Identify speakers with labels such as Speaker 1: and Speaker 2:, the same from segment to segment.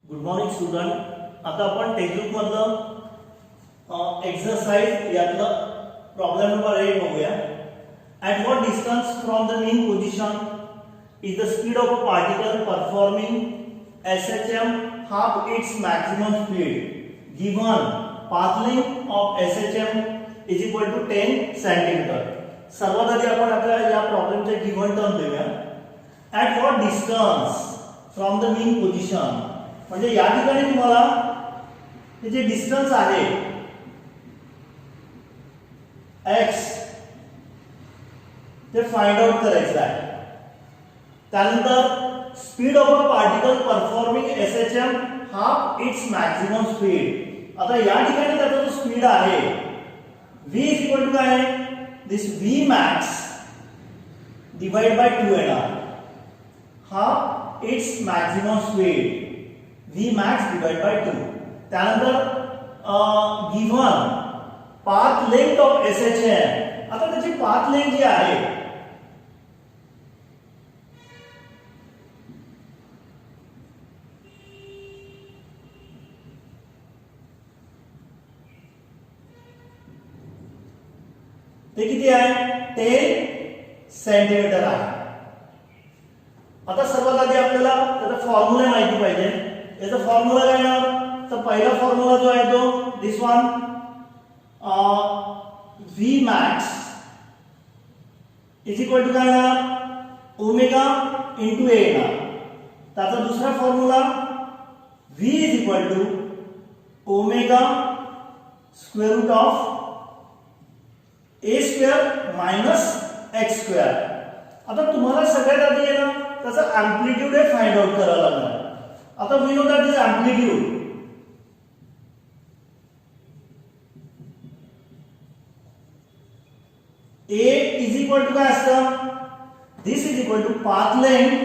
Speaker 1: Good morning student. आता आपण textbook मधलं एक्सरसाइज यातलं प्रॉब्लेम नंबर 8 बघूया. At what distance from the mean position is the speed of a particle performing SHM half its maximum speed? Given path length of SHM is equal to 10 centimeter. सर्वात आधी आपण आता या प्रॉब्लेमचे given term देऊया. At what distance from the mean position, म्हणजे या ठिकाणी तुम्हाला हे जे डिस्टन्स आहे x ते फाइंड आउट करायचं आहे. त्यानंतर speed of a particle performing SHM half it's maximum speed. आता या ठिकाणी त्याचा जो स्पीड आहे v इज इक्वल टू काय आहे, this v max divide by 2 येणार. Half it's maximum speed v max divide by 2. त्यानंतर given path length of SHM. आता त्याची पाथ लेंथ जी आहे ते किती आहे, 10 सेंटीमीटर आहे. आता सर्वात आधी आपल्याला त्याचा फॉर्म्युला माहिती पाहिजे. याचा फॉर्म्युला काय आहे, तर पहिला फॉर्म्युला जो आहे तो this one v max is equal to काय येणार, ओमेगा इंटू a येणार. त्याचा दुसरा formula v is equal to omega square root of a square minus x square. आता तुम्हाला सगळ्यात आधी आहे ना त्याचा एम्प्लिट्यूड हे फाइंड आउट करायला लागणार. आता we know that is amplitude. a is equal to काय असतं, this is equal to path length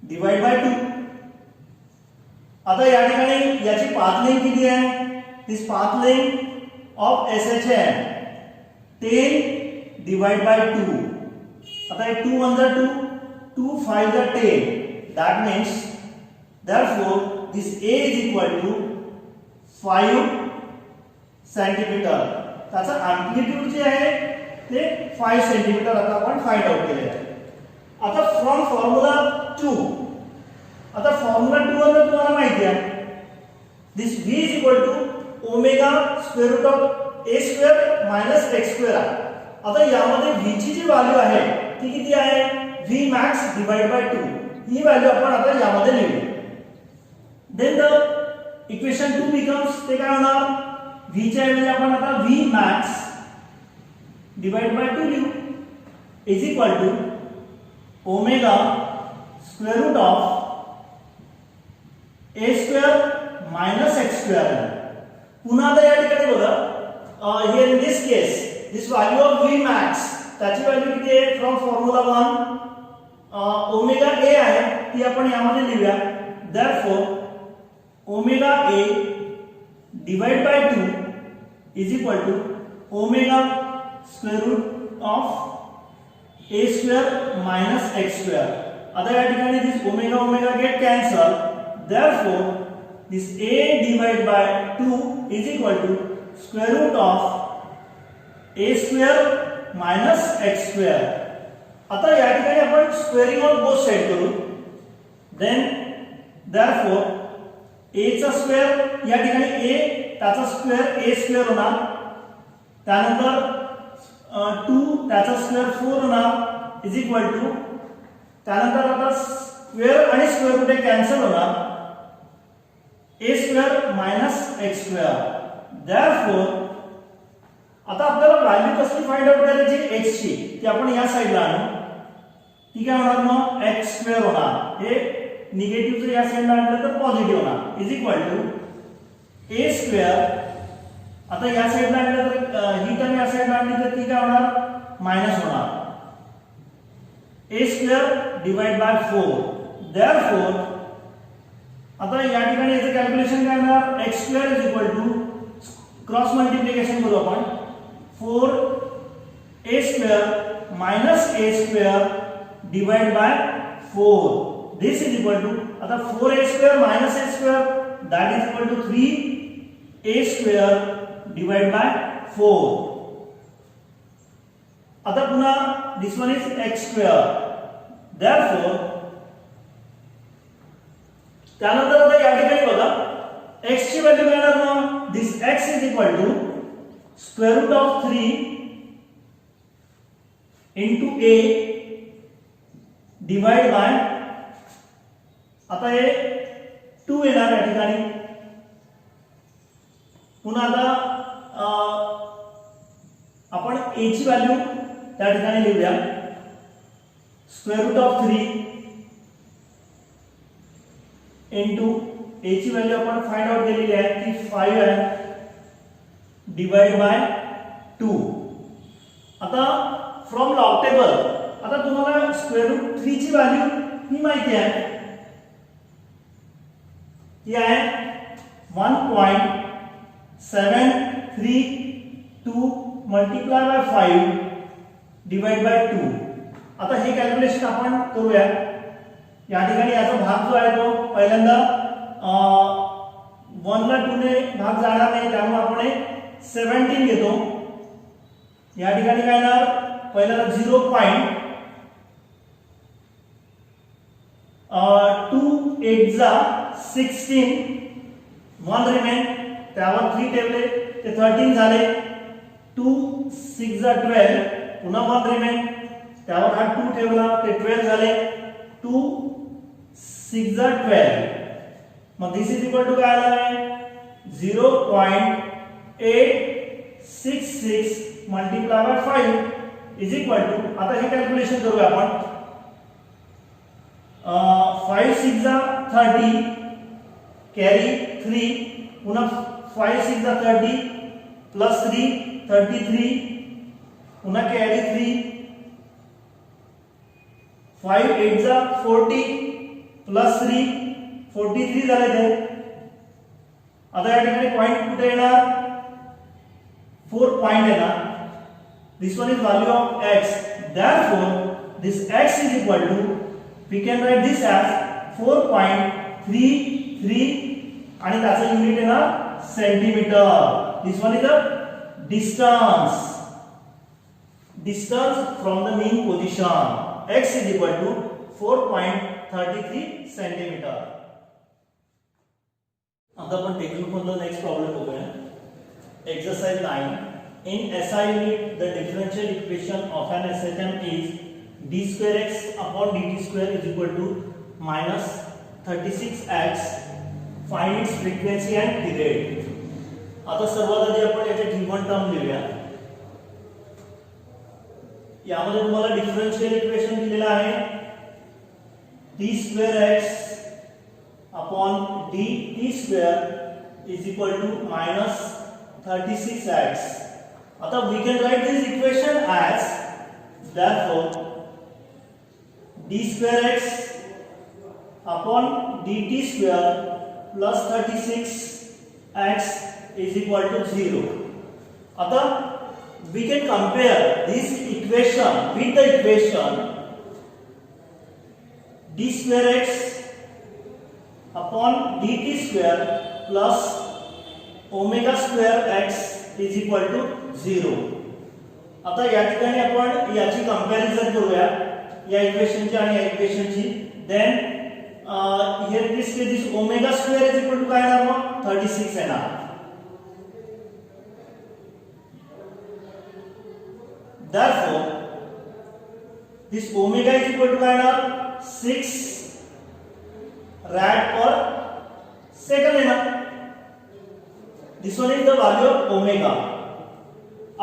Speaker 1: divide by 2. आता या ठिकाणी याची पाथ लेंथ किती आहे, this path length of SHM 10 divide by 2. आता 2 1 जा 2, 2 5 जा 10. that means therefore this a is equal to 5 centimetre. त्याचा एम्प्लिट्यूड जे आहे ते 5 सेंटीमीटर आता आपण फाइंड आउट केले आहे. आता फ्रॉम फॉर्म्युला 2, आता फॉर्म्युला 2 मध्ये तुम्हाला माहिती आहे this v is equal to omega square root of a square minus x square आहे. आता यामध्ये v ची जी व्हॅल्यू आहे ती किती आहे, v max divide by 2. He value आपण आता यामध्ये लिहू. देन द इक्वेशन 2 बिकम्स, ते काय होणार, v च्या ऐवजी आपण आता v max डिवाइड बाय 2 लिहू is equal to omega square root of a square minus x square. पुन्हा आता या ठिकाणी बघा, here in this case this value of v max त्याची व्हॅल्यू किती आहे, फ्रॉम फॉर्म्युला 1 ओमेगा a आहे ती आपण यामध्ये लिहूया. Therefore omega a divide by 2 is equal to omega square root of a square minus x square. आता या ठिकाणी this omega omega get cancel. Therefore this a divide by 2 is equal to square root of a square minus x square. आता या ठिकाणी आपण squaring of both side करू. Then therefore a चा square या ठिकाणी a त्याचा स्क्वेअर a स्क्वेअर होणार. त्यानंतर 2 त्याचा स्क्वेअर 4 होणार इज इक्वल टू, त्यानंतर आता स्क्वेअर आणि स्क्वेअर रूट कॅन्सल होणार, a square minus x square. Therefore आता आपल्याला व्हॅल्यू कसली फाइंड आउट करायची, x ची, ती आपण या साइडला आणू. ती काय होणार, मग x स्क्वेअर होणार. हे निगेटिव्ह या साइडला आणलं तर पॉझिटिव्ह होणार is equal to a square. आता या साइडला आणलं तर ही टर्म या साइडला आणली तर ती काय होणार, मायनस होणार. a square divide by 4. Therefore आता या ठिकाणी याचं कॅल्क्युलेशन काय होणार, x square is equal to cross multiplication करू आपण 4 a square minus a square divide by 4. This is equal to आता 4a² minus a² that is equal to 3a² divide by 4. आता पुन्हा this one is x². therefore त्यानंतर आता या ठिकाणी बघा x ची व्हॅल्यू मिळणार मग this x is equal to square root of 3 into a divide by आता हे 2 येणार या ठिकाणी. पुन्हा आता आपण a ची व्हॅल्यू त्या ठिकाणी लिहूया. Square root of 3 into a ची व्हॅल्यू आपण फाइंड आउट केलेली आहे ती 5 आहे डिवाइड बाय 2. आता फ्रॉम लॉग टेबल आता तुम्हाला स्क्वेअर रूट 3 ची व्हॅल्यू ही माहिती आहे. ती आहे 1.732 मल्टिप्लाय बाय 5 डिवाइड बाय 2. आता हे कॅल्क्युलेशन आपण करूया. या ठिकाणी याचा भाग जो आहे तो पहिल्यांदा 1 ला 2 ने भाग जाणार नाही त्यामुळे आपण 17 घेतो. या ठिकाणी काय येणार पहिल्यांदा 0.28 जा 16 1 रिमेन त्यावर 3 ठेवले ते 13 झाले. 2 6 जा 12 पुन्हा 1 रिमेन त्यावर हा 2 ठेवला ते 12 झाले. 2 6 जा 12 मग दिस इज इक्वल टू काय आला आहे 0.866 multiply by 5 is equal to आता हे कॅल्क्युलेशन करूया आपण. 5 6 जा 30 कॅरी 3 पुन्हा 5 6 जा 30 प्लस 3 33 पुन्हा कॅरी 3 5 8 जा 40 प्लस 3 43 झाले ते. आता या ठिकाणी पॉइंट कुठे येणार 4 पॉइंट येणार. This one is value of x. therefore this x is equal to we can write this as 4.33 आणि त्याचा युनिट येणार centimetre. This one is the distance from the mean position. x is equal to 4.33 centimeter. आता आपण technique मधला next problem बघूया. Exercise 9. In SI unit the differential equation of an SHM is d square x upon dt square is equal to minus 36x. Find its frequency and period. आता सर्वात आधी आपण याचे given term लिहूया. यामध्ये तुम्हाला differential equation दिलेला आहे d square x upon dt square is equal to minus 36x. आता we can write this equation as therefore d square x upon dt square plus 36x is equal to 0. आता we can compare this equation with the equation d square x upon dt square plus omega square x is equal to 0. आता या ठिकाणी आपण याची comparison करूया या इक्वेशनची आणि या इक्वेशनची. Then here this omega square is equal to काय येणार मग 36 येणार. therefore this omega is equal to काय येणार 6 rad per second येणार. this one is the value of omega.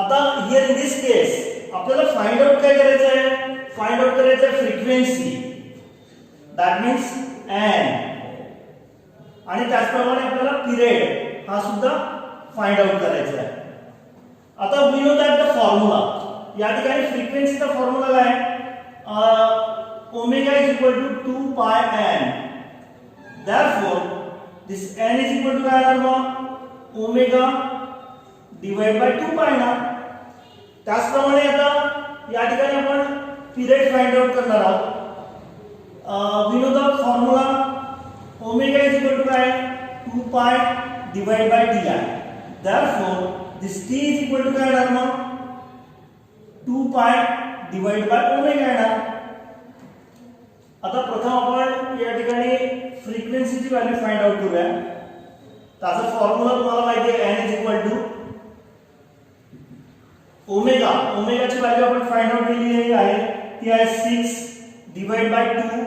Speaker 1: आता here in this case आपल्याला फाइंड आउट काय करायचं आहे फाइंड आउट करायचं आहे फ्रिक्वेन्सी that means n आणि त्याचप्रमाणे आपल्याला पिरियड हा सुद्धा फाइंड आउट करायचा आहे. आता we know that the formula या ठिकाणी फ्रिक्वेन्सीचा फॉर्म्युला काय आहे omega is equal to 2 pi n. therefore this n is equal to काय येणार मग ओमेगा डिवाइड बाय 2 पाय ना. त्याचप्रमाणे आता या ठिकाणी आपण पिरियड फाइंड आउट करणार आहोत. We know the formula omega is equal to काय 2 पाय डिवाइड बाय टी आय. Therefore this T is equal to काय येणार मग 2 पाय डिवाइड बाय ओमेगा येणार. आता प्रथम आपण या ठिकाणी फ्रिक्वेन्सीची व्हॅल्यू फाइंड आउट करूया. त्याचा फॉर्म्युला तुम्हाला माहिती आहे n is equal to omega. ओमेगाची व्हॅल्यू आपण फाइंड आउट केली आहे ती आहे 6 डिवाइड बाय 2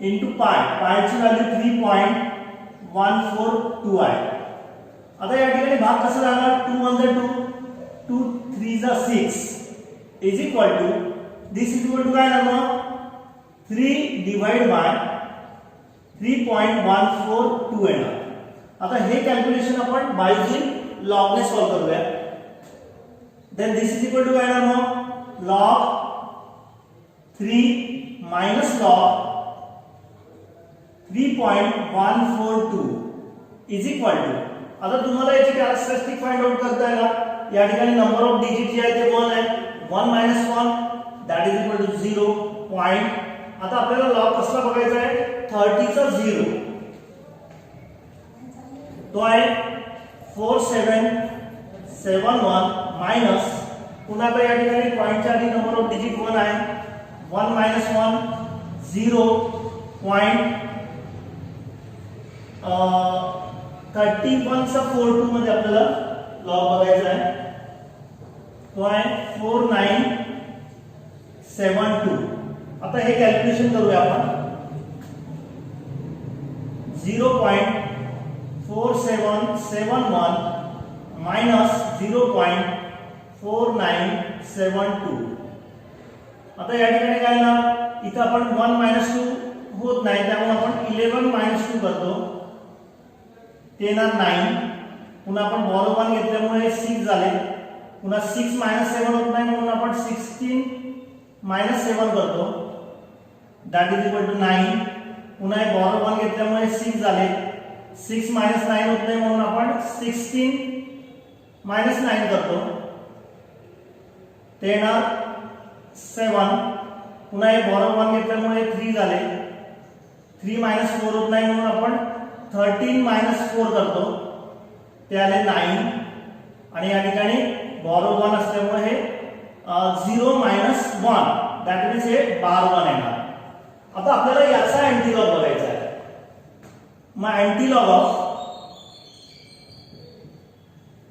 Speaker 1: इनटू पाय. पायची व्हॅल्यू 3.142 आहे. आता या ठिकाणी भाग कसा जाणार 2 1 2 2 3 6 is equal to this is equal to काय येणार 3 डिवाइड बाय 3.142 येणार. आता हे कॅल्क्युलेशन आपण बायझिन लॉगने सॉल्व करूया. Then this is equal to काय येणार मग log 3 minus log 3.142 is equal to. आता तुम्हाला याची कॅरेक्टरिस्टिक फाइंड आउट करता येईल. या ठिकाणी नंबर ऑफ डिजिट जे आहे ते 1 आहे. 1 minus 1 that is equal to 0 point. आता आपल्याला लॉग कसला बघायचा आहे 30 चा 0 तो आहे 4771 मायनस पुन्हा आता या ठिकाणी पॉइंटच्या आधी नंबर ऑफ डिजिट 1 आहे. 1 मायनस 1 0 पॉइंट 31 चा 42 मध्ये आपल्याला लॉग बघायचा आहे तो आहे 4972. आता हे कॅल्क्युलेशन करूया आपण 0.4771 मायनस 0.4972. आता या ठिकाणी काय ना इथं आपण 1 मायनस 2 होत नाही त्यामुळे आपण 11 मायनस 2 करतो ते येणार 9. पुन्हा आपण बॉरो 1 घेतल्यामुळे 6 झाले. पुन्हा 6 मायनस 7 होत नाही म्हणून आपण 16 मायनस 7 करतो दॅट इज इक्वल टू 9. पुन्हा बॉरो 1 घेतल्यामुळे 6 झाले. 6 मायनस 9 होत नाही म्हणून आपण 16 मायनस 9 करतो ते येणार 7. पुन्हा बॉरो 1 घेतल्यामुळे 3 झाले. 3 मायनस 4 होत नाही म्हणून आपण 13 मायनस 4 करतो ते आले 9. आणि या ठिकाणी बॉरो 1 असल्यामुळे हे 0 मायनस 1 दॅट मीन्स हे बार 1 येणार. आता आपल्याला याचा अँटीलॉग बघायचा आहे. मग अँटीलॉग ऑफ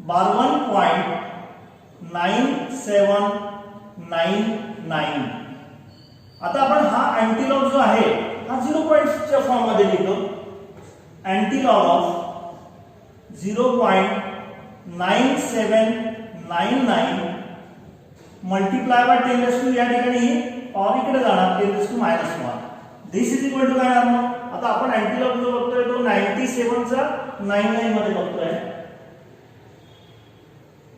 Speaker 1: बार 1.9799. आता आपण हा अँटीलॉग जो आहे हा 0 पॉइंटच्या फॉर्म मध्ये लिहितो. अँटीलॉग ऑफ 0.9799 मल्टीप्लाय बाय 10 या ठिकाणी पॉवर इकडे जाणार 10⁻⁻1. दिस इज इक्वल टू काय येणार. आता आपण अँटीलॉग जो बघतोय तो 97 चा 99 मध्ये बघतोय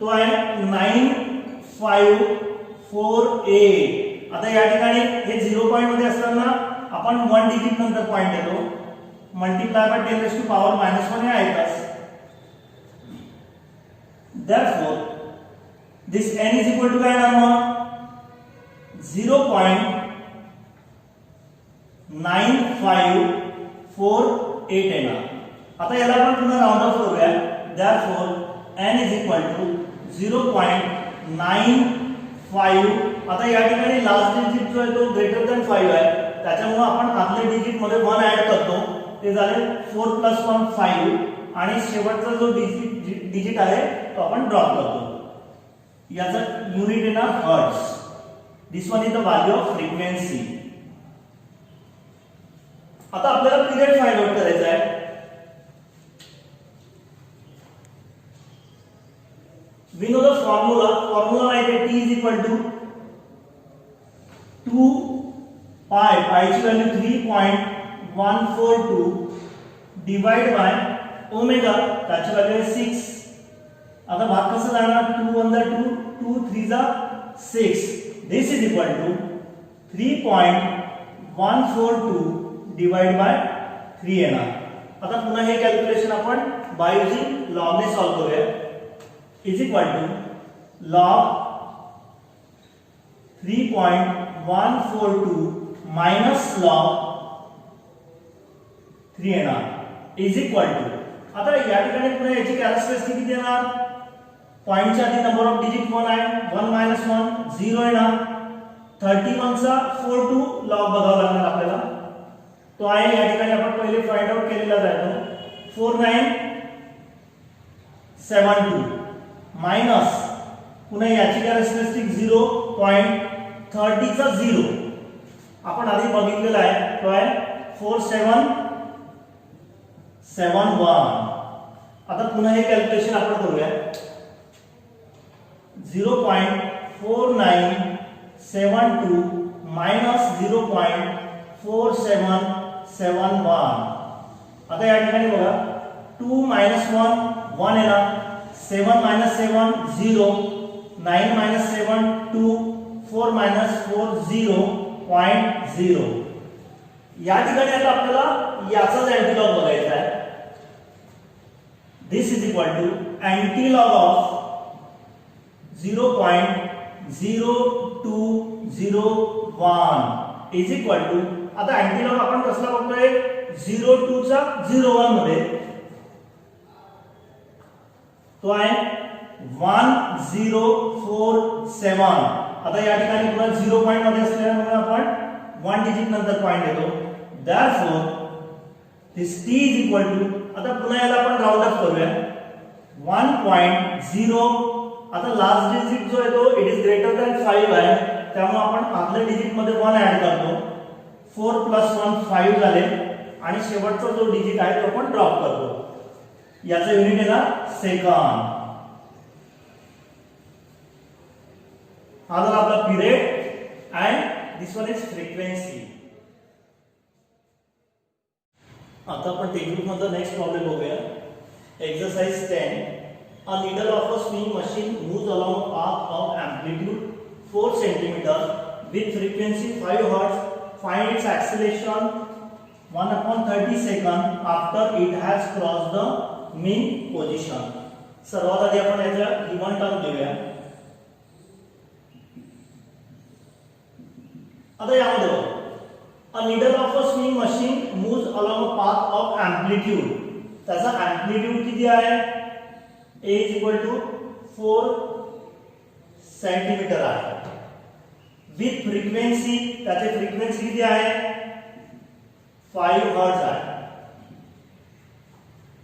Speaker 1: तो आहे 9548. आता या ठिकाणी हे 0 पॉइंट मध्ये असताना आपण 1 डिजिट नंतर पॉइंट येतो. मल्टीप्लाय बाय 10⁻⁻1 हे आहेच. Therefore, this n is equal to काय येणार मग 0.9548 येणार. आता याला आपण पुन्हा राउंड ऑफ करूया. Therefore, n is equal to 0.95. आता या ठिकाणी लास्ट डिजिट जो आहे तो ग्रेटर दॅन 5 आहे त्याच्यामुळे आपण आतल्या डिजिट मध्ये 1 ऍड करतो ते झाले 4 + 1 5 आणि शेवटचा जो डिजिट आहे तो आपण ड्रॉप करतो. याचा युनिट येणार hertz. This one is the value of frequency. आता आपल्याला पिरियड फाइंड आउट करायचा आहे. वी नो द फॉर्म्युला आहे T इज इक्वल टू 2 पाय ची व्हॅल्यू 3.142 डिवाइड बाय ओमेगा त्याची व्हॅल्यू आहे 6. आता भाग कसा जाणार 2 1 2 2 3 6. This is equal to 3.142 divide by 3 येणार. आता पुन्हा हे कॅल्क्युलेशन आपण बाय युजिंग लॉग ने सॉल्व करूया. Is equal to log 3.142 minus log 3 येणार इज इक्वल टू, आता या ठिकाणी पुन्हा याची कॅरेक्टरिस्टिक किती येणार, पॉइंटच्या आधी नंबर ऑफ डिजिट 1 आहे, 1 1 0 येणार, 31 चा 42 लॉग बघावा लागणार आपल्याला, तो आहे या ठिकाणी आपण पहिले फाइंड आउट केलेला जातो 4972 मायनस पुन्हा याची कॅरेक्टरिस्टिक 0.30 चा 0 आपण आधी बघितलेला आहे, तो आहे 4771. आता पुन्हा हे कॅल्क्युलेशन आपण करूया, 0.4972 मायनस 0.4771. आता या ठिकाणी बघा 2 - 1 1 येणार, 7 - 7 0, 9 - 7 2, 4 - 4 0.0. या ठिकाणी आता आपल्याला याचाच अँटीलॉग बघायचा आहे. This is equal to antilog of 0.0201 is equal to, आता अँटीलॉग आपण कसला बघतोय 02 चा 01 मध्ये, तो आहे 1047. आता या ठिकाणी पुन्हा 0 पॉइंट मध्ये असल्यामुळे आपण 1 डिजिट नंतर पॉइंट येतो, therefore this t is equal to, आता पुन्हा याला आपण राउंड अप करूया 1.0. आता लास्ट डिजिट जो आहे तो इट इज ग्रेटर दॅन 5 आहे, त्यामुळे आपण आदल्या डिजिट मध्ये 1 ऍड करतो, 4 + 1 5 झाले, आणि शेवटचा जो डिजिट आहे तो आपण ड्रॉप करतो, याचा युनिट येणार सेकंड. हा झाला आपला period and this one is frequency. आता आपण टेक्निक मधला नेक्स्ट प्रॉब्लेम बघूया. Exercise 10. A needle of a swing machine moves along a path of amplitude 4 cm with frequency 5 Hz. Find its acceleration 1/30 seconds after it has crossed the mean position. सर्वात आधी आपण याचा given term घेऊया. आता यामध्ये a needle of a swing machine moves along a path of amplitude. त्याचा amplitude किती आहे, a is equal to 4 centimetre आहे, विथ फ्रिक्वेन्सी, त्याची फ्रिक्वेन्सी किती आहे 5 हर्ट्ज आहे.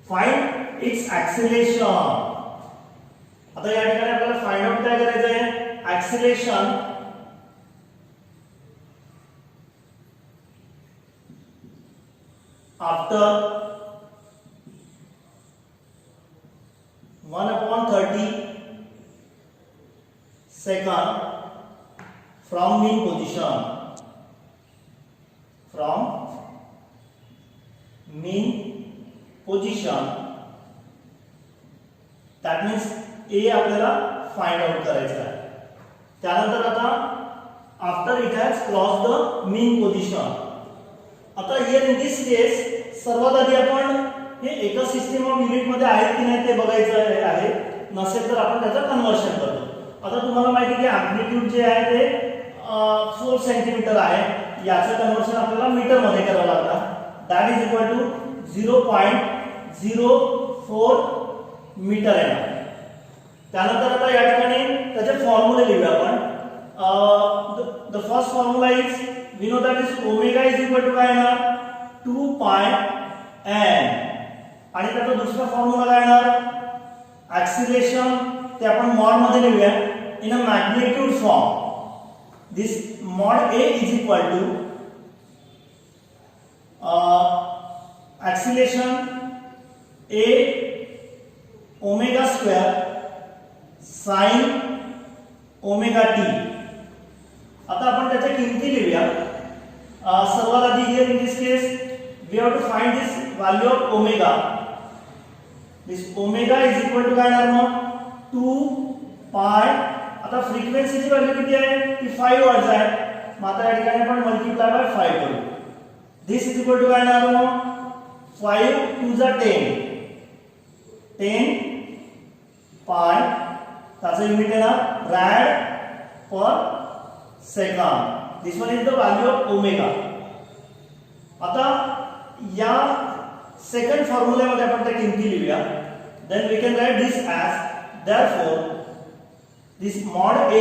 Speaker 1: Find its acceleration. आता या ठिकाणी आपल्याला फाइंड आउट काय करायचं आहे, acceleration after 1/30 second from mean position. From mean position, that means A आपल्याला फाइंड आउट करायचा आहे. त्यानंतर आता after it has crossed the mean position. आता हियर इन दिस केस सर्वात आधी आपण हे एका सिस्टम ऑफ युनिट मध्ये आहेत की नाही ते बघायचं आहे, नसेल तर आपण त्याचं कन्वर्शन करतो. आता तुम्हाला माहिती आहे की अँप्लिट्यूड जे आहे ते 4 सेंटीमीटर आहे, याचं कन्वर्शन आपल्याला मीटर मध्ये करावं लागतं, that is equal to 0.04 meter आहे. त्यानंतर आता या ठिकाणी त्याचे फॉर्म्युले लिहूया आपण. The first formula is we know that is omega is equal to काय येणार 2 पाय n, आणि त्याचा दुसरा फॉर्म्युला काय येणार ऍक्सिलरेशन, ते आपण मॉड मध्ये लिहूया in a magnitude form. This mod a is equal to acceleration a omega square sine omega t. आता आपण त्याच्या किमती लिहूया. सर्वात आधी here in this case we have to find this value of omega. This omega is equal to काय येणार मग 2 पाय. आता फ्रिक्वेन्सीची व्हॅल्यू किती आहे ती 5 हर्ट्ज आहे, मग आता या ठिकाणी आपण मल्टिप्लाय बाय 5 करू. दिस इज इक्वल टू काय येणार मग 5 2 जा 10 पाय, त्याचं युनिट येणार rad per second. This one is the value of omega. आता या सेकंड फॉर्म्युल्यामध्ये आपण त्या किमती लिहूया. Then we can write this as therefore this mod A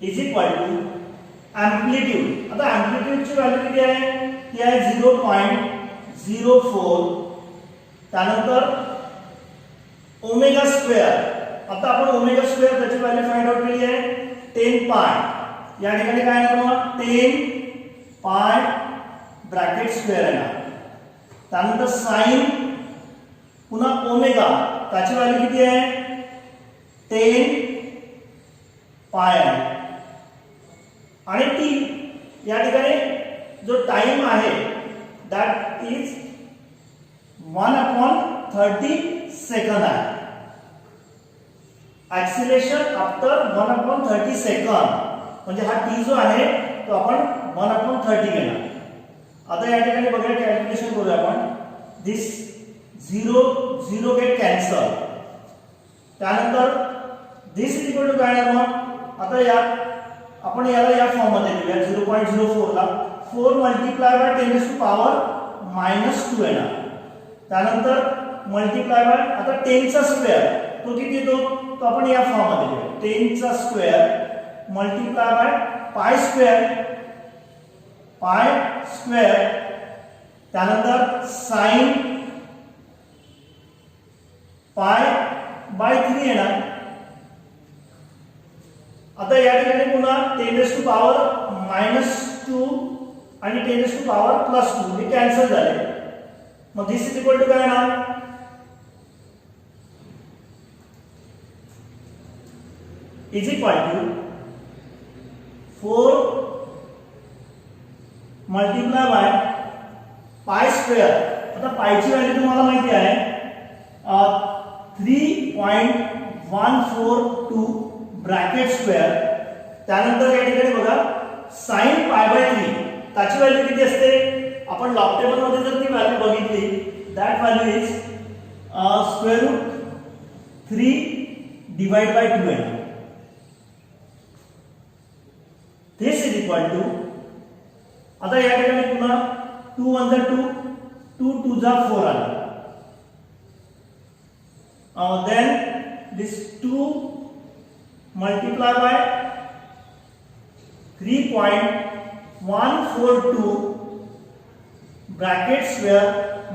Speaker 1: is equal to amplitude. आता amplitude ची व्हॅल्यू किती आहे? ती आहे 0.04. त्यानंतर ओमेगा स्क्वेअर. आता आपण ओमेगा स्क्वेअर त्याची व्हॅल्यू फाइंड आउट केली आहे 10 पाय. या ठिकाणी काय आहे ना 10 पाय ब्रॅकेट स्क्वेअर आहे ना. त्यानंतर साइन पुन्हा ओमेगा त्याची व्हॅल्यू किती आहे 10 पाय आहे. आणि टी या ठिकाणी जो टाइम आहे दॅट इज 1/30 सेकंड आहे. ऍक्सिलेरेशन आफ्टर 1/30 सेकंड म्हणजे हा टी जो आहे तो आपण 1/30 घेणार. आता या ठिकाणी बघा कॅल्क्युलेशन करूया आपण. दिस 0 गेट कॅन्सल. त्यानंतर दिस इज इक्वल टू काय आहे मग आता या आपण याला या फॉर्म मध्ये लिहूया 0.04 ला 4 मल्टिप्लाय बाय 10⁻² येणार. त्यानंतर मल्टिप्लाय बाय आता 10 चा स्क्वेअर तो किती येतो तो आपण या फॉर्म मध्ये लिहूया 10 चा square multiply by pi square. त्यानंतर साइन पाय बाय 3 येणार. आता या ठिकाणी पुन्हा 10⁻² आणि 10⁻² हे कॅन्सल झाले. मग दिस इज इक्वल टू काय ना is equal to 4 multiply by pi square. आता पायची व्हॅल्यू तुम्हाला माहिती आहे 3.142 ब्रॅकेट स्क्वेअर. त्यानंतर या ठिकाणी बघा साइन पाय बाय 3 त्याची व्हॅल्यू किती असते आपण लॉग टेबल मध्ये जर ती व्हॅल्यू बघितली that value is square root 3 divide by 2 आहे. दिस इज इक्वल टू आता या ठिकाणी पुन्हा 2 1 जा 2 2 2 जा 4 आला. then this 2 multiply by 3.142 bracket square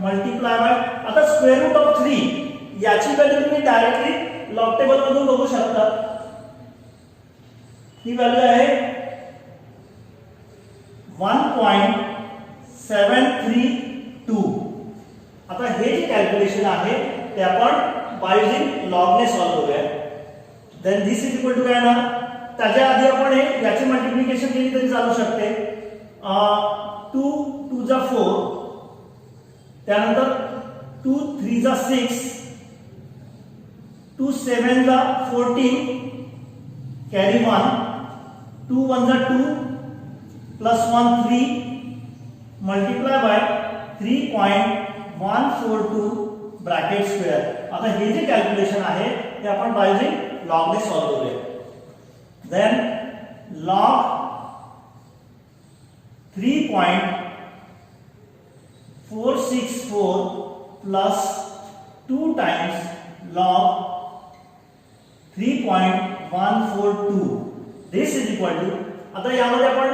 Speaker 1: multiply by आता स्क्वेअर रूट ऑफ 3 याची व्हॅल्यू तुम्ही डायरेक्टली लॉग टेबल मधून बघू शकता. ही व्हॅल्यू आहे 1.732. आता हे जे कॅल्क्युलेशन आहे ते आपण बाय युजिंग लॉग ने सॉल्व्ह करूया. Then this is equal to काय ना त्याच्या आधी आपण याची मल्टिप्लिकेशन केली तरी चालू शकते. 2 2 जा 4 त्यानंतर 2 3 जा 6 2 7 जा 14 कॅरी 1 2 1 जा 2 plus 1 3 multiply by 3.142 bracket square. आता हे जे कॅल्क्युलेशन आहे ते आपण बाय युजिंग लॉग ने सॉल्व्ह करूया. Then log 3.464 plus 2 times log 3.142 this is equal to आता यामध्ये आपण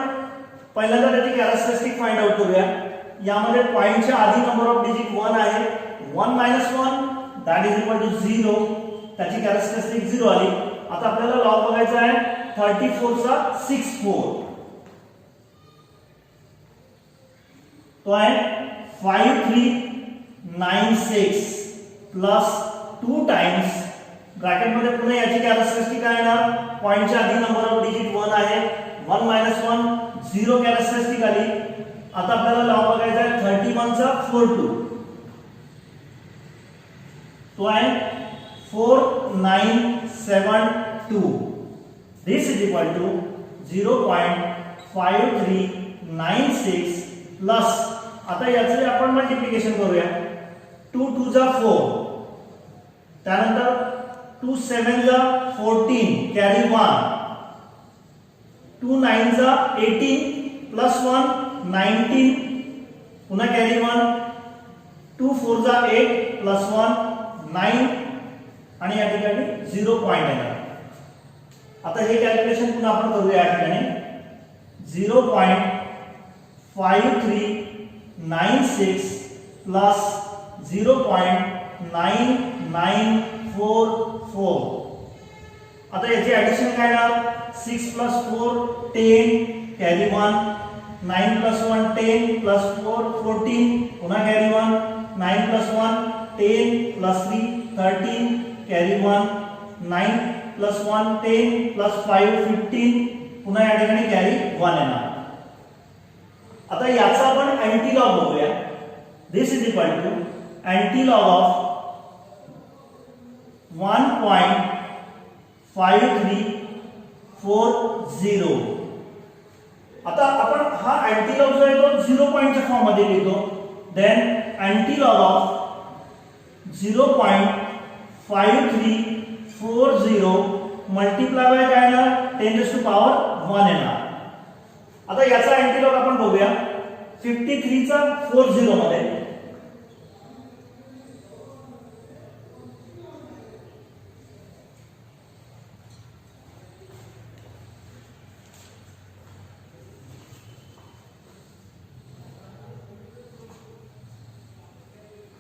Speaker 1: पहिल्यांदा त्याची कॅरेक्टरिस्टिक फाइंड आउट करूया. यामध्ये पॉइंटच्या आधी नंबर ऑफ डिजिट 1 आहे 1 - 1 दॅट इज इक्वल टू 0. त्याची कॅरेक्टरिस्टिक 0 आली. आता आपल्याला लॉग बघायचा आहे 34 चा 64 तो आहे 5396 प्लस 2 टाइम्स ब्रॅकेट मध्ये पुन्हा याची कॅरेक्टरिस्टिक आहे ना पॉइंटच्या आधी नंबर ऑफ डिजिट 1 आहे 1 - 1 0 कॅरेक्टरिस्टिक आली. आता आपल्याला लॉग बघायचा आहे 31 चा 42 तो आहे 4972. दिस इज इक्वल टू 0.5396 प्लस आता याचे आपण मल्टिप्लिकेशन करूया 2 2 जा 4 त्यानंतर 2 7 जा 14 कॅरी 1 2 9 जा 18 प्लस 1 19 पुन्हा कॅरी 1 2 4 जा 8 प्लस 1 9 आणि या ठिकाणी 0 पॉइंट येणार. आता हे कॅल्क्युलेशन पुन्हा आपण करूया. या ठिकाणी 0.5396 प्लस 0.9944. आता याची ऍडिशन काय येणार? 6 प्लस 4 10 कॅरी 1 9 प्लस 1 10 प्लस 4 14 पुन्हा carry 1 9 plus 1 10 plus 3 13 carry 1 9 plus 1 10 plus 5 15 पुन्हा या ठिकाणी कॅरी 1 येणार. आता याचा आपण अँटीलॉग बघूया. दिस is equal to antilog of 1.5340. आता आपण हा अँटीलॉग जो आहे तो 0 पॉइंटच्या फॉर्म मध्ये लिहितो. देन अँटीलॉग ऑफ 0.5340 मल्टिप्लाय बाय काय येणार? 10⁻1 येणार. आता याचा अँटीलॉग आपण बघूया. 53 चा 40 मध्ये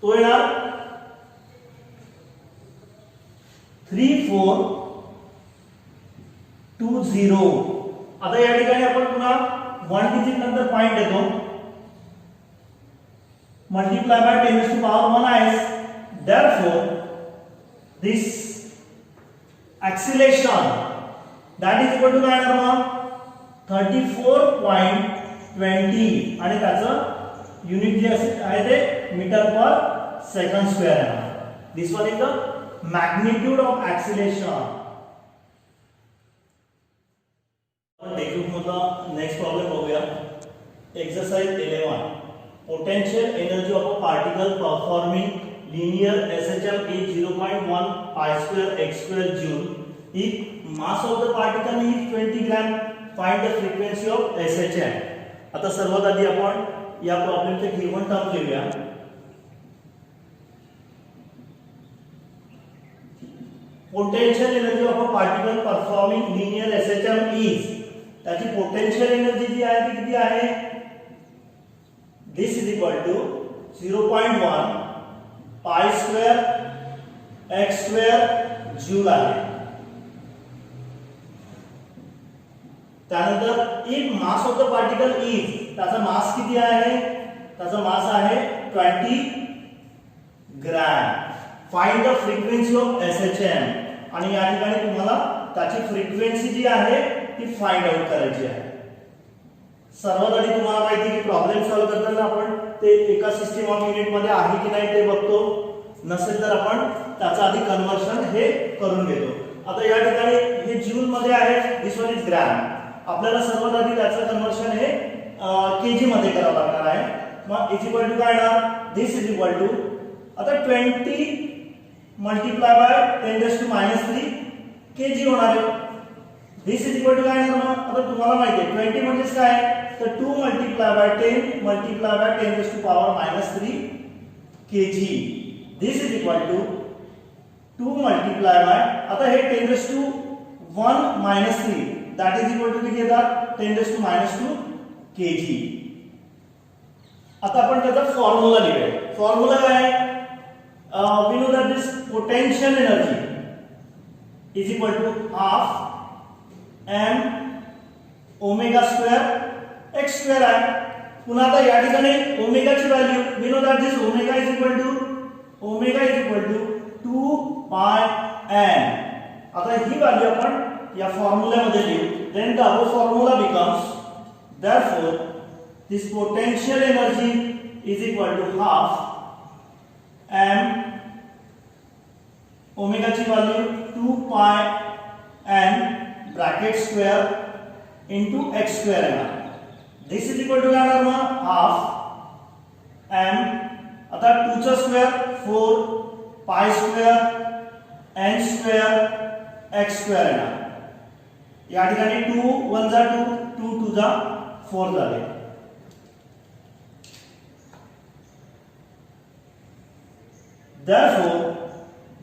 Speaker 1: तो येणार 3420. आता या ठिकाणी आपण पुन्हा 1 डिजिट नंतर पॉइंट येतो. मल्टिप्लाय बाय 10⁻1 आहे. therefore this acceleration that is equal to काय येणार मग? 34.20 आणि त्याचं युनिट जे आहे ते मीटर पर सेकंड स्क्वेअर आहे. This one is the magnitude of acceleration. Technique मधला नेक्स्ट प्रॉब्लेम बघूया. Exercise 11. Potential energy of a particle performing linear SHM is 0.1 pi square x square joule. If mass of the particle is 20 gram, find the frequency of SHM. आता सर्वात आधी आपण या प्रॉब्लेमचे given term लिहूया. Potential energy of a particle performing linear SHM is, त्याची potential energy जी आहे ती किती आहे? This is equal to 0.1 pi square x square joule आहे. त्यानंतर if mass of the particle is, त्याचा मास किती आहे? त्याचा मास आहे 20 gram. Find the frequency of SHM. आणि या ठिकाणी तुम्हाला त्याची फ्रिक्वेन्सी जी आहे ती फाइंड आउट करायची आहे. सर्वात आधी तुम्हाला माहिती की प्रॉब्लेम सॉल्व्ह करताना आपण ते एका सिस्टम ऑफ युनिट मध्ये आहे की नाही ते बघतो. नसेल तर आपण त्याचा आधी कन्वर्शन हे करून घेतो. आता या ठिकाणी हे जूल मध्ये आहे. This one is gram. आपल्याला सर्वात आधी त्याचं कन्वर्शन हे केजी मध्ये करावं लागणार आहे. मग इज इक्वल टू काय येणार? दिस इज इक्वल टू आता 20 मल्टिप्लाय बाय 10⁻³ केजी होणार आहे. दिस इज इक्वल टू काय येणार? मग आता तुम्हाला माहिती आहे 20 म्हणजे काय? तर 2 multiply by 10 multiply by 10⁻³ kg. This is equal to 2 multiply by, आता हे 10⁻⁻³ दॅट इज इक्वल टू किती येतात? 10⁻² केजी. आता आपण त्याचा फॉर्म्युला लिहूया. फॉर्म्युला काय आहे? we know that this potential energy is equal to half m omega square x square आहे. पुन्हा आता या ठिकाणी ओमेगाची value we know that this omega is equal to 2 pi n. आता ही व्हॅल्यू आपण या फॉर्म्युल्यामध्ये लिहू. then the above formula becomes, therefore this potential energy is equal to half m omega ची value 2 pi n bracket square into x square येणार. दिस is equal to काय येणार? मग half m, आता 2 चा square 4 pi square n square x square येणार. या ठिकाणी 2 1 जा 2 2 2 जा 4 झाले. Therefore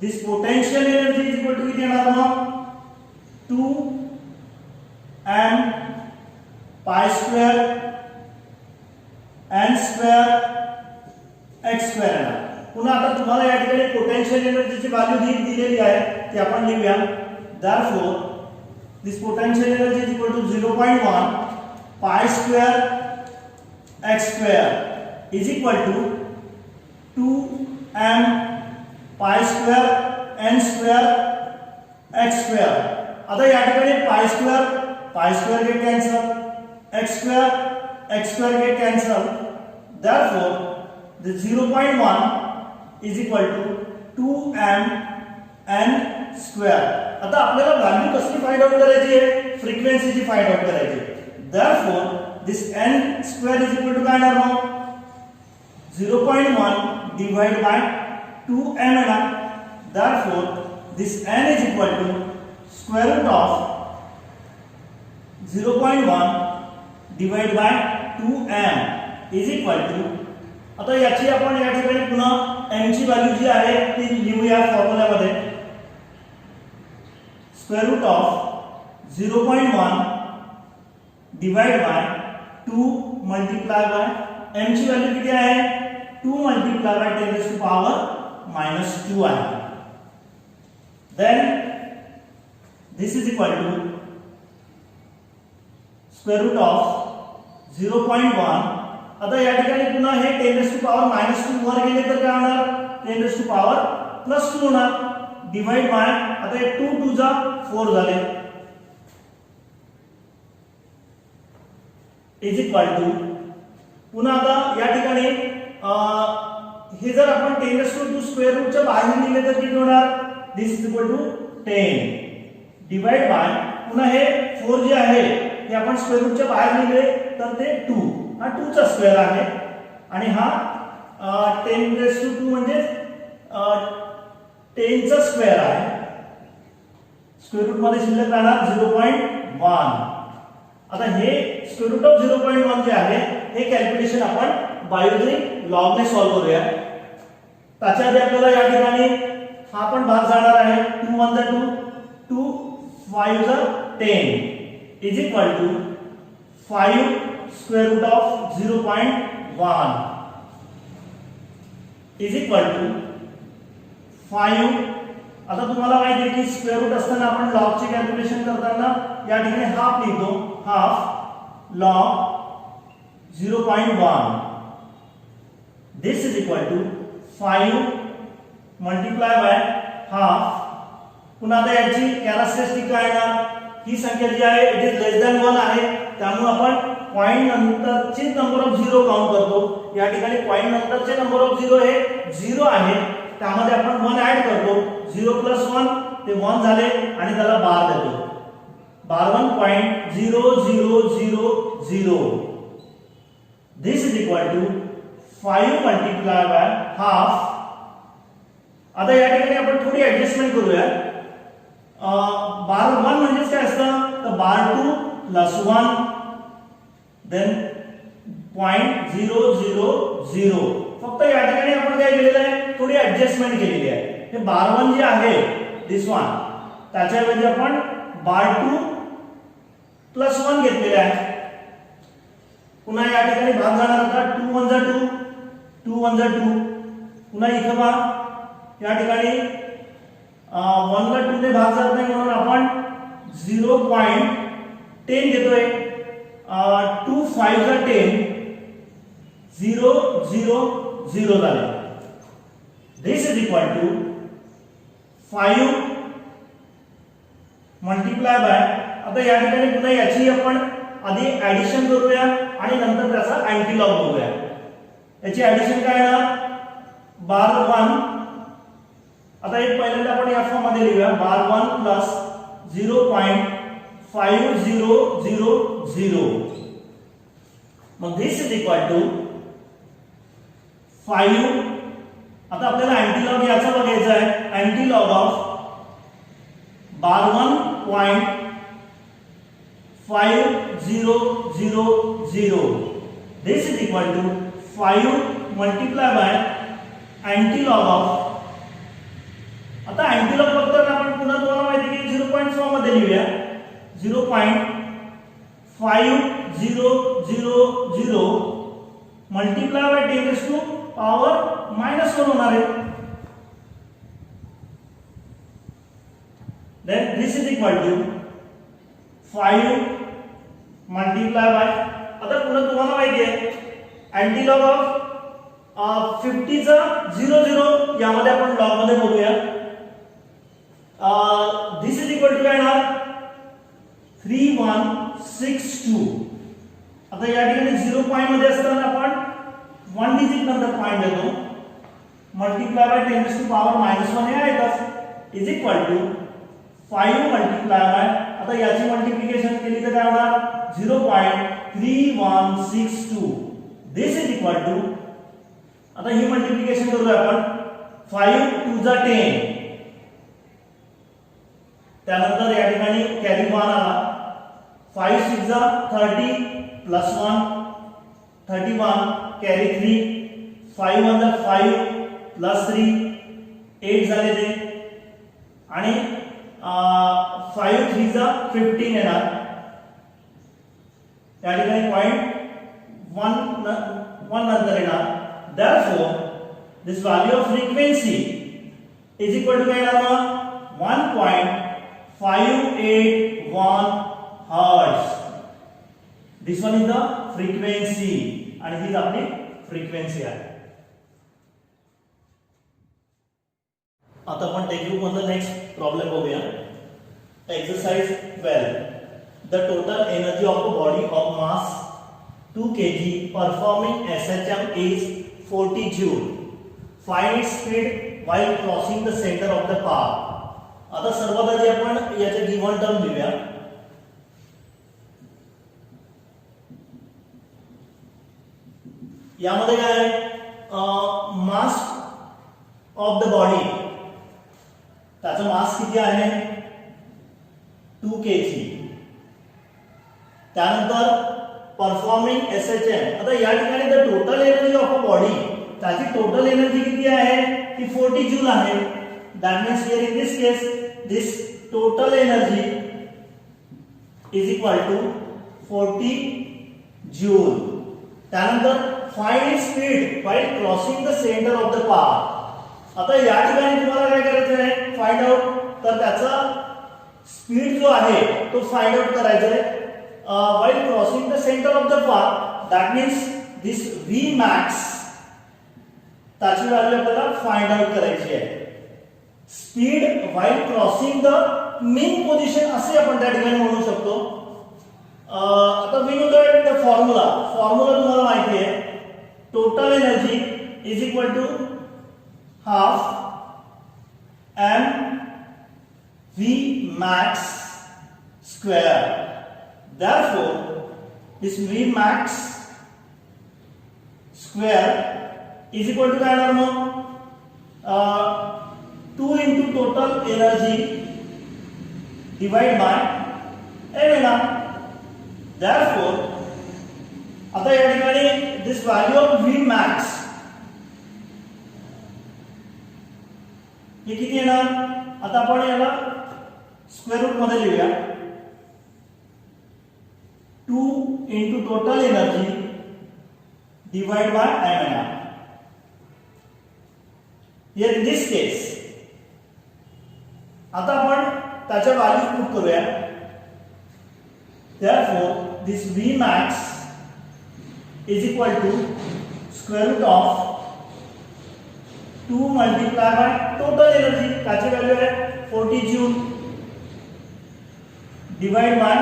Speaker 1: this potential energy is equal to किती येणार मग 2 m pi square n square x square येणार. पुन्हा आता तुम्हाला या ठिकाणी पोटेन्शियल एनर्जीची व्हॅल्यू दिलेली आहे ती आपण लिहूया. Therefore this potential energy is equal to 0.1 pi square x square is equal to 2 m pi square n square x square. आता या ठिकाणी pi square get cancel, x square get cancel. Therefore the 0.1 is equal to 2m n square. आता आपल्याला value कसली find out करायची आहे फ्रिक्वेन्सीची find out करायची आहे. Therefore this n square is equal to काय येणार मग 0.1 divided by 2m येणार. Therefore this n is equal to square root of 0.1 divided by 2m is equal to. आता याची आपण या ठिकाणी पुन्हा m ची व्हॅल्यू जी आहे ती लिहूया फॉर्म्युल्यामध्ये. Square root of 0.1 divide by 2 multiply by m ची व्हॅल्यू किती आहे 2 multiply by 10 raised to power -2 आहे. Then this is equal to square root of 0.1. आता या ठिकाणी पुन्हा हे 10 raised to power -2 वर गेले तर काय होणार 10 raised to power +2 होणार. डिवाइड बाय आता हे 2 2 जा 4 झाले इज इक्वल टू. पुन्हा आता या ठिकाणी हे जर आपण 10 raised to 2 स्क्वेअर रूटच्या बाहेर लिहिले तर किती होणार this is equal to 10 divide by पुन्हा हे 4 जे आहे ते आपण स्क्वेअर रूटच्या बाहेर लिहिले तर ते 2 हा 2 चा स्क्वेअर आहे आणि हा 10 raised to 2 म्हणजे 10 चा स्क्वेअर आहे. स्क्वेअर रूट मध्ये शिल्लक राहणार 0.1. आता हे स्क्वेअर रूट ऑफ 0.1 जे आहे हे कॅल्क्युलेशन आपण बायोलॉजी लॉग ने सॉल्व करूया. त्याच्या आधी आपल्याला या ठिकाणी हा पण भाग जाणार आहे 2 1 जा 2 2 5 जा 10 is equal to 5 square root of 0.1 is equal to 5. आता तुम्हाला माहिती आहे की स्क्वेअर रूट असताना आपण लॉग चे कॅल्क्युलेशन करताना या ठिकाणी हाफ लिहितो half log 0.1 this is equal to 5 multiply by half. पुन्हा आता याची कॅरेक्टरिस्टिक काय येणार ही संख्या जी आहे इट इज लेस दॅन 1 आहे त्यामुळे आपण पॉइंट नंतरचे नंबर ऑफ 0 काउंट करतो. या ठिकाणी पॉइंट नंतरचे नंबर ऑफ 0 हे 0 आहे त्यामध्ये आपण 1 ऍड करतो 0 + 1 ते 1 झाले आणि त्याला बार देतो 12.0000. This is equal to 5 multiply by half. आता या ठिकाणी आपण थोडी ऍडजस्टमेंट करूया. बार 1 म्हणजे काय असतं तर बार 2 + 1 देन 0.000. फक्त या ठिकाणी आपण काय केलेलं आहे थोडी ऍडजस्टमेंट केलेली आहे. हे बार 1 जे आहे दिस वन त्याच्याऐवजी आपण बार 2 + 1 घेतलेले आहे. पुन्हा या ठिकाणी भाग जाणार होता 2 1 जा 2 2 1 जा 2. पुन्हा इथे पहा या ठिकाणी 1 ला 2 ने भाग जात नाही म्हणून आपण 0.10 घेतोय. 2 5 जा 10 0 0 0 झाले. This is equal to 5 multiply by. आता या ठिकाणी पुन्हा याची आपण आधी ऍडिशन करूया आणि नंतर त्याचा अँटीलॉग बघूया. याची ऍडिशन काय येणार बार 1. आता एक पहिल्यांदा आपण या फॉर्म मध्ये लिहूया बार 1 + 0.5000. मग दिस इज इक्वल टू 5. आता आपल्याला अँटीलॉग याचा बघायचा आहे. अँटीलॉग of bar 1 5000. This is equal to 5 multiplied by antilog of, आता अँटीलॉग बघताना आपण पुन्हा तुम्हाला माहिती आहे की 0.4 मध्ये लिहूया. 0.5000 multiply by 10 raised to power -1 होणार आहे. Then this is equal to 5 multiplied by, आता पुन्हा तुम्हाला माहिती आहे अँटीलॉग ऑफ 50 चा 00 यामध्ये आपण लॉग मध्ये बघूया. This is equal to काय येणार 3162. आता या ठिकाणी 0 पॉइंट मध्ये असताना आपण 1 डिजिट नंतर पॉइंट देतो. Multiply by 10 raised to power -1 हे येतात is equal to 5 multiply by, आता याची मल्टिप्लिकेशन केली तर काय होणार 0.3162. दिस इज इक्वल टू, आता ही मल्टिप्लिकेशन करूया आपण 5 2 जा 10, त्यानंतर या ठिकाणी कॅरी 1 आला. 5 6 जा 30 प्लस 1 31 कॅरी 3, 5 1 जा 5 प्लस 3 8 झाले ते, आणि 5 3 जा 15 येणार. या ठिकाणी पॉइंट 1 नंतर येणार. Therefore this value of frequency is equal to काय येणार मग 1.581 hertz. This one is the frequency आणि हीच आपली फ्रिक्वेन्सी आहे. आता आपण टेक्स्ट बुक मधला नेक्स्ट प्रॉब्लेम बघूया. Exercise 12. The total energy of a body of mass 2 kg performing SHM is 40 joule. Find its speed while crossing the center of the path. आता सर्वात आधी आपण याचे गिवन टर्म लिहूया. यामध्ये काय आहे मास ऑफ द बॉडी, त्याचा मास किती आहे 2 kg. त्यानंतर परफॉर्मिंग SHM, आता या ठिकाणी the total energy of a body, त्याची टोटल एनर्जी किती आहे ती 40 जूल आहे. That means here in this case this total energy is equal to 40 joule. त्यानंतर find speed while crossing the centre of the path. आता या ठिकाणी तुम्हाला काय करायचं आहे फाइंड आउट, तर त्याचा स्पीड जो आहे तो फाइंड आउट करायचा आहे while crossing the center of the path. That means this V max त्याची व्हॅल्यू आपल्याला फाइंड आउट करायची आहे. Speed while crossing the mean position असे आपण त्या ठिकाणी म्हणू शकतो. आता we know that the formula तुम्हाला माहिती आहे total energy is equal to half m v max square. Therefore this V max square is equal to काय येणार मग 2 into total energy divided by m येणार. Therefore आता या ठिकाणी this value of V max हे किती येणार, आता आपण याला स्क्वेअर रूट मध्ये लिहूया. 2 into total energy divided by m. Here in this case आता आपण त्याच्या व्हॅल्यू पुट करूया. Therefore this V max is equal to square root of 2 multiplied by total energy, त्याची व्हॅल्यू आहे 40 जूल, डिवाइड बाय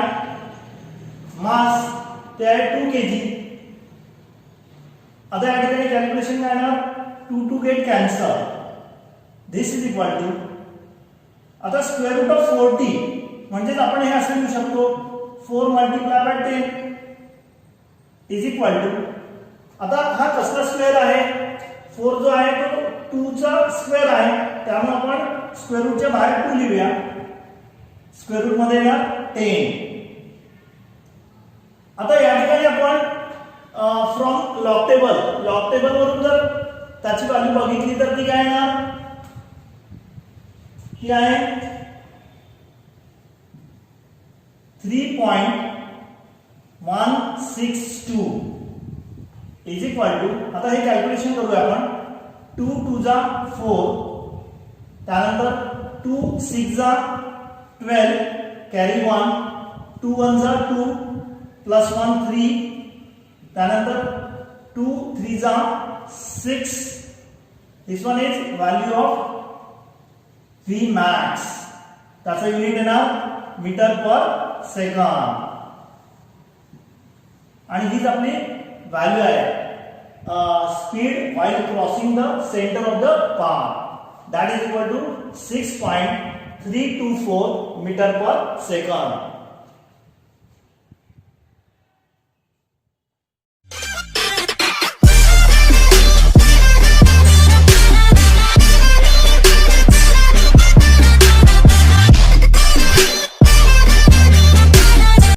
Speaker 1: मास ते आहे 2 kg. आता या ठिकाणी कॅल्क्युलेशन काय येणार 2 to get cancel. This is equal to, आता स्क्वेअर रूट ऑफ 40 म्हणजे आपण हे असं लिहू शकतो 4 multiplied by 10 is equal to, आता हा कसला स्क्वेअर आहे 4 जो आहे तो 2 चा स्क्वेअर आहे, त्यामुळे आपण स्क्वेअर रूटच्या बाहेर 2 लिहूया. स्क्वेअर रूट मध्ये येणार 10. आता या ठिकाणी आपण फ्रॉम लॉग टेबल वरून जर त्याची व्हॅल्यू बघितली तर ती काय येणार, ही आहे 3.162 इज इक्वल टू, आता हे कॅल्क्युलेशन करूया आपण, 2 2 जा 4, त्यानंतर 2 6 जा 12, कॅरी 1, 2 1 जा 2 प्लस 1 3, त्यानंतर 2 3 जा 6, this one is value of V max, त्याचं युनिट येणार मीटर पर सेकंड, आणि हीच आपली व्हॅल्यू आहे speed while crossing the centre of the path, that is equal to 6.324 metre per second.